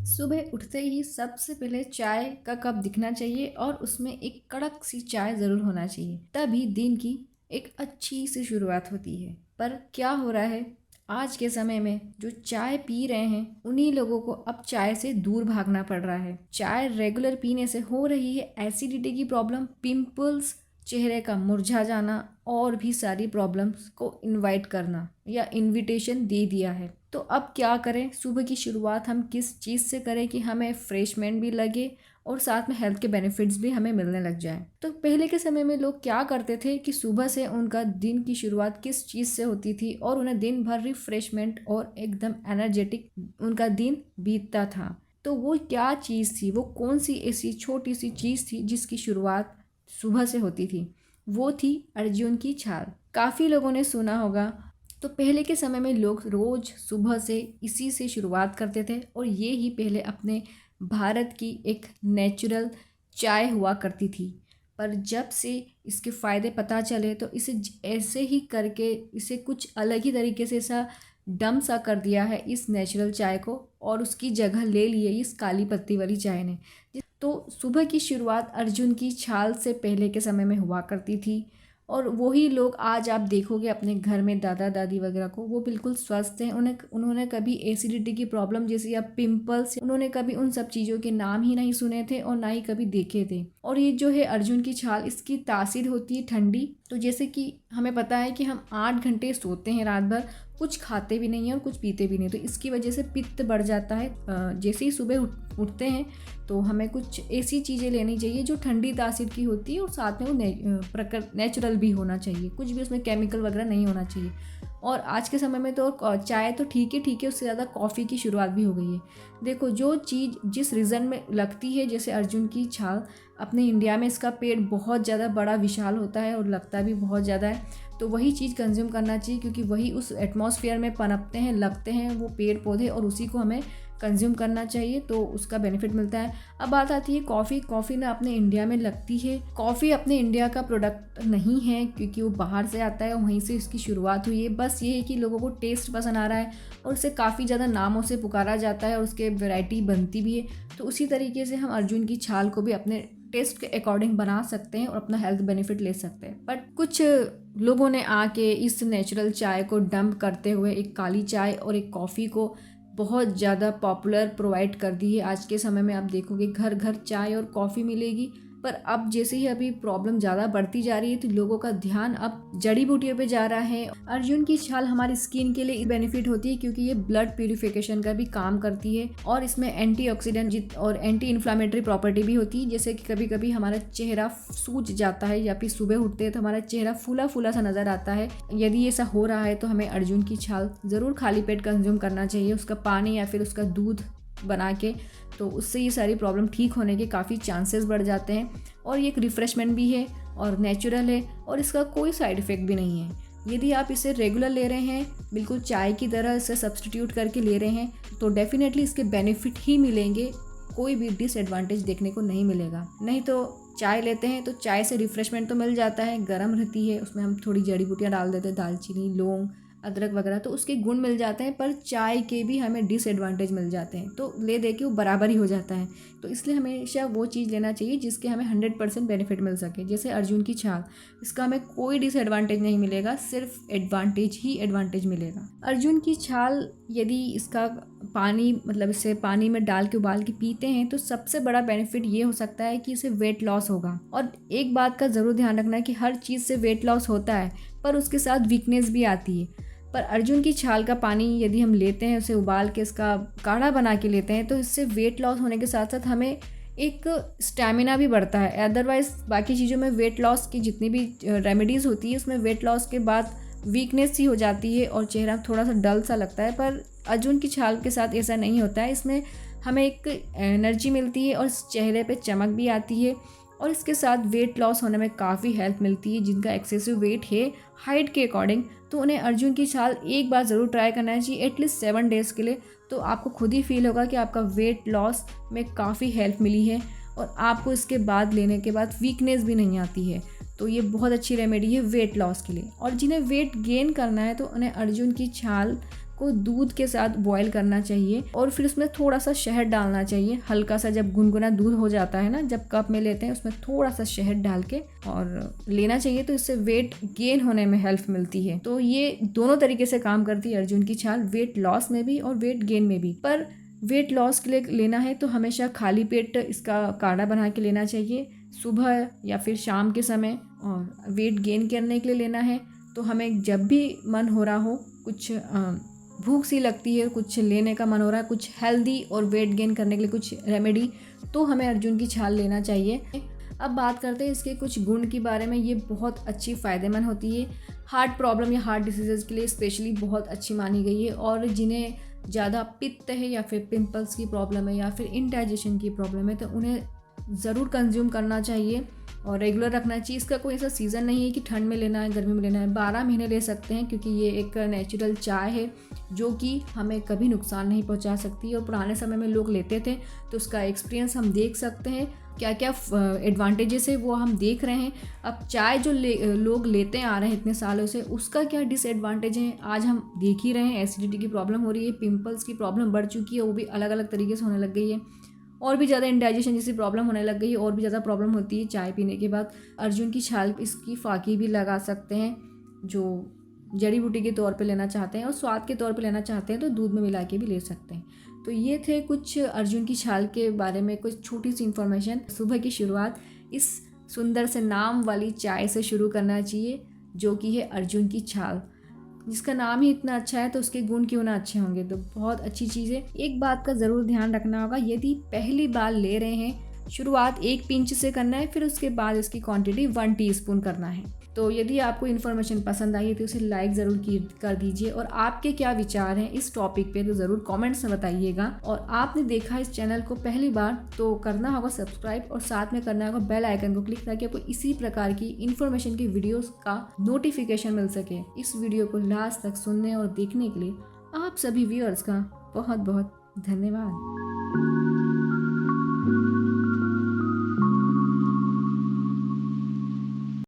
सुबह उठते ही सबसे पहले चाय का कप दिखना चाहिए और उसमें एक कड़क सी चाय ज़रूर होना चाहिए। तभी दिन की एक अच्छी सी शुरुआत होती है। पर क्या हो रहा है, आज के समय में जो चाय पी रहे हैं उन्हीं लोगों को अब चाय से दूर भागना पड़ रहा है। चाय रेगुलर पीने से हो रही है एसिडिटी की प्रॉब्लम, पिंपल्स, चेहरे का मुरझा जाना और भी सारी प्रॉब्लम्स को इनवाइट करना या इनविटेशन दे दिया है। तो अब क्या करें, सुबह की शुरुआत हम किस चीज़ से करें कि हमें फ्रेशमेंट भी लगे और साथ में हेल्थ के बेनिफिट्स भी हमें मिलने लग जाएं। तो पहले के समय में लोग क्या करते थे कि सुबह से उनका दिन की शुरुआत किस चीज़ से होती थी और उन्हें दिन भर रिफ्रेशमेंट और एकदम एनर्जेटिक उनका दिन बीतता था। तो वो क्या चीज़ थी, वो कौन सी ऐसी छोटी सी चीज़ थी जिसकी शुरुआत सुबह से होती थी? वो थी अर्जुन की छाल। काफ़ी लोगों ने सुना होगा। तो पहले के समय में लोग रोज़ सुबह से इसी से शुरुआत करते थे और ये ही पहले अपने भारत की एक नेचुरल चाय हुआ करती थी। पर जब से इसके फ़ायदे पता चले तो इसे ऐसे ही करके इसे कुछ अलग ही तरीके से ऐसा डम सा कर दिया है इस नेचुरल चाय को, और उसकी जगह ले ली है इस काली पत्ती वाली चाय ने। तो सुबह की शुरुआत अर्जुन की छाल से पहले के समय में हुआ करती थी। और वही लोग आज आप देखोगे अपने घर में दादा दादी वगैरह को, वो बिल्कुल स्वस्थ हैं। उन्होंने कभी एसिडिटी की प्रॉब्लम जैसे या पिंपल्स, उन्होंने कभी उन सब चीज़ों के नाम ही नहीं सुने थे और ना ही कभी देखे थे। और ये जो है अर्जुन की छाल, इसकी तासीर होती है ठंडी। तो जैसे कि हमें पता है कि हम 8 घंटे सोते हैं रात भर, कुछ खाते भी नहीं हैं और कुछ पीते भी नहीं, तो इसकी वजह से पित्त बढ़ जाता है। जैसे ही सुबह उठते हैं तो हमें कुछ ऐसी चीज़ें लेनी चाहिए जो ठंडी तासीर की होती है और साथ में वो नेचुरल भी होना चाहिए, कुछ भी उसमें केमिकल वगैरह नहीं होना चाहिए। और आज के समय में तो चाय तो ठीक है, उससे ज़्यादा कॉफ़ी की शुरुआत भी हो गई है। देखो, जो चीज़ जिस रीज़न में लगती है, जैसे अर्जुन की छाल, अपने इंडिया में इसका पेड़ बहुत ज़्यादा बड़ा विशाल होता है और लगता भी बहुत ज़्यादा है, तो वही चीज़ कंज्यूम करना चाहिए क्योंकि वही उस एटमॉस्फेयर में पनपते हैं, लगते हैं वो पेड़ पौधे, और उसी को हमें कंज्यूम करना चाहिए, तो उसका बेनिफिट मिलता है। अब बात आती है कॉफ़ी ना अपने इंडिया में लगती है। कॉफ़ी अपने इंडिया का प्रोडक्ट नहीं है क्योंकि वो बाहर से आता है और वहीं से इसकी शुरुआत हुई है। बस ये है कि लोगों को टेस्ट पसंद आ रहा है और उसे काफ़ी ज़्यादा नामों से पुकारा जाता है और उसके वैरायटी बनती भी है। तो उसी तरीके से हम अर्जुन की छाल को भी अपने टेस्ट के अकॉर्डिंग बना सकते हैं और अपना हेल्थ बेनिफिट ले सकते हैं। बट कुछ लोगों ने आके इस नेचुरल चाय को डंप करते हुए एक काली चाय और एक कॉफ़ी को बहुत ज़्यादा पॉपुलर प्रोवाइड कर दी है। आज के समय में आप देखोगे घर घर चाय और कॉफ़ी मिलेगी, पर अब जैसे ही अभी प्रॉब्लम ज़्यादा बढ़ती जा रही है तो लोगों का ध्यान अब जड़ी बूटियों पे जा रहा है। अर्जुन की छाल हमारी स्किन के लिए बेनिफिट होती है क्योंकि ये ब्लड प्यूरिफिकेशन का भी काम करती है और इसमें एंटीऑक्सीडेंट और एंटी इन्फ्लामेटरी प्रॉपर्टी भी होती है। जैसे कि कभी कभी हमारा चेहरा सूज जाता है या फिर सुबह उठते हैं तो हमारा चेहरा फूला फूला सा नज़र आता है, यदि ऐसा हो रहा है तो हमें अर्जुन की छाल ज़रूर खाली पेट कंज्यूम करना चाहिए, उसका पानी या फिर उसका दूध बना के। तो उससे ये सारी प्रॉब्लम ठीक होने के काफ़ी चांसेस बढ़ जाते हैं। और ये एक रिफ़्रेशमेंट भी है और नेचुरल है और इसका कोई साइड इफ़ेक्ट भी नहीं है। यदि आप इसे रेगुलर ले रहे हैं, बिल्कुल चाय की तरह इसे सब्सटीट्यूट करके ले रहे हैं, तो डेफिनेटली इसके बेनिफिट ही मिलेंगे, कोई भी डिसएडवांटेज देखने को नहीं मिलेगा। नहीं तो चाय लेते हैं तो चाय से रिफ़्रेशमेंट तो मिल जाता है, गर्म रहती है, उसमें हम थोड़ी जड़ी बूटियाँ डाल देते हैं, दालचीनी, लौंग, अदरक वगैरह, तो उसके गुण मिल जाते हैं, पर चाय के भी हमें डिसएडवांटेज मिल जाते हैं, तो ले दे के वो बराबर ही हो जाता है। तो इसलिए हमेशा वो चीज़ लेना चाहिए जिसके हमें 100% बेनिफिट मिल सके। जैसे अर्जुन की छाल, इसका हमें कोई डिसएडवांटेज नहीं मिलेगा, सिर्फ एडवांटेज ही एडवांटेज मिलेगा। अर्जुन की छाल यदि इसका पानी, मतलब इसे पानी में डाल के उबाल के पीते हैं तो सबसे बड़ा बेनिफिट ये हो सकता है कि इसे वेट लॉस होगा। और एक बात का ज़रूर ध्यान रखना है कि हर चीज़ से वेट लॉस होता है पर उसके साथ वीकनेस भी आती है। पर अर्जुन की छाल का पानी यदि हम लेते हैं, उसे उबाल के इसका काढ़ा बना के लेते हैं, तो इससे वेट लॉस होने के साथ साथ हमें एक स्टैमिना भी बढ़ता है। अदरवाइज़ बाकी चीज़ों में वेट लॉस की जितनी भी रेमेडीज़ होती है उसमें वेट लॉस के बाद वीकनेस सी हो जाती है और चेहरा थोड़ा सा डल सा लगता है, पर अर्जुन की छाल के साथ ऐसा नहीं होता है। इसमें हमें एक एनर्जी मिलती है और चेहरे पे चमक भी आती है और इसके साथ वेट लॉस होने में काफ़ी हेल्प मिलती है। जिनका एक्सेसिव वेट है हाइट के अकॉर्डिंग, तो उन्हें अर्जुन की छाल एक बार ज़रूर ट्राई करना चाहिए, एटलीस्ट 7 डेज़ के लिए। तो आपको खुद ही फील होगा कि आपका वेट लॉस में काफ़ी हेल्प मिली है और आपको इसके बाद लेने के बाद वीकनेस भी नहीं आती है। तो ये बहुत अच्छी रेमेडी है वेट लॉस के लिए। और जिन्हें वेट गेन करना है तो उन्हें अर्जुन की छाल को दूध के साथ बॉईल करना चाहिए और फिर उसमें थोड़ा सा शहद डालना चाहिए, हल्का सा। जब गुनगुना दूध हो जाता है ना, जब कप में लेते हैं उसमें थोड़ा सा शहद डाल के और लेना चाहिए, तो इससे वेट गेन होने में हेल्प मिलती है। तो ये दोनों तरीके से काम करती है अर्जुन की छाल, वेट लॉस में भी और वेट गेन में भी। पर वेट लॉस के लिए लेना है तो हमेशा खाली पेट इसका काढ़ा बना के लेना चाहिए सुबह या फिर शाम के समय। और वेट गेन करने के लिए लेना है तो हमें जब भी मन हो रहा हो, कुछ भूख सी लगती है, कुछ लेने का मन हो रहा है, कुछ हेल्दी और वेट गेन करने के लिए कुछ रेमेडी, तो हमें अर्जुन की छाल लेना चाहिए। अब बात करते हैं इसके कुछ गुण के बारे में। ये बहुत अच्छी फ़ायदेमंद होती है, हार्ट प्रॉब्लम या हार्ट डिसीज़ के लिए स्पेशली बहुत अच्छी मानी गई है। और जिन्हें ज़्यादा पित्त है या फिर पिंपल्स की प्रॉब्लम है या फिर इंडाइजेशन की प्रॉब्लम है तो उन्हें ज़रूर कंज्यूम करना चाहिए और रेगुलर रखना चाहिए। इसका कोई ऐसा सीज़न नहीं है कि ठंड में लेना है, गर्मी में लेना है, 12 महीने ले सकते हैं, क्योंकि ये एक नेचुरल चाय है जो कि हमें कभी नुकसान नहीं पहुंचा सकती। और पुराने समय में लोग लेते थे तो उसका एक्सपीरियंस हम देख सकते हैं, क्या क्या एडवांटेजेस है वो हम देख रहे हैं। अब चाय जो लोग लेते आ रहे हैं इतने सालों से, उसका क्या डिसएडवांटेज है आज हम देख ही रहे हैं। एसिडिटी की प्रॉब्लम हो रही है, पिंपल्स की प्रॉब्लम बढ़ चुकी है, वो भी अलग अलग तरीके से होने लग गई है, और भी ज़्यादा इंडाइजेशन जैसी प्रॉब्लम होने लग गई है, और भी ज़्यादा प्रॉब्लम होती है चाय पीने के बाद। अर्जुन की छाल इसकी फाकी भी लगा सकते हैं, जो जड़ी बूटी के तौर पे लेना चाहते हैं और स्वाद के तौर पे लेना चाहते हैं तो दूध में मिला के भी ले सकते हैं। तो ये थे कुछ अर्जुन की छाल के बारे में कुछ छोटी सी इन्फॉर्मेशन। सुबह की शुरुआत इस सुंदर से नाम वाली चाय से शुरू करना चाहिए जो कि है अर्जुन की छाल। जिसका नाम ही इतना अच्छा है तो उसके गुण क्यों ना अच्छे होंगे। तो बहुत अच्छी चीज़ है। एक बात का ज़रूर ध्यान रखना होगा, यदि पहली बार ले रहे हैं, शुरुआत 1 पिंच से करना है, फिर उसके बाद इसकी क्वांटिटी 1 टीस्पून करना है। तो यदि आपको इन्फॉर्मेशन पसंद आई है तो उसे लाइक ज़रूर कर दीजिए, और आपके क्या विचार हैं इस टॉपिक पे तो ज़रूर कमेंट्स में बताइएगा। और आपने देखा इस चैनल को पहली बार तो करना होगा सब्सक्राइब, और साथ में करना होगा बेल आइकन को क्लिक, ताकि आपको इसी प्रकार की इन्फॉर्मेशन की वीडियोस का नोटिफिकेशन मिल सके। इस वीडियो को लास्ट तक सुनने और देखने के लिए आप सभी व्यूअर्स का बहुत बहुत धन्यवाद।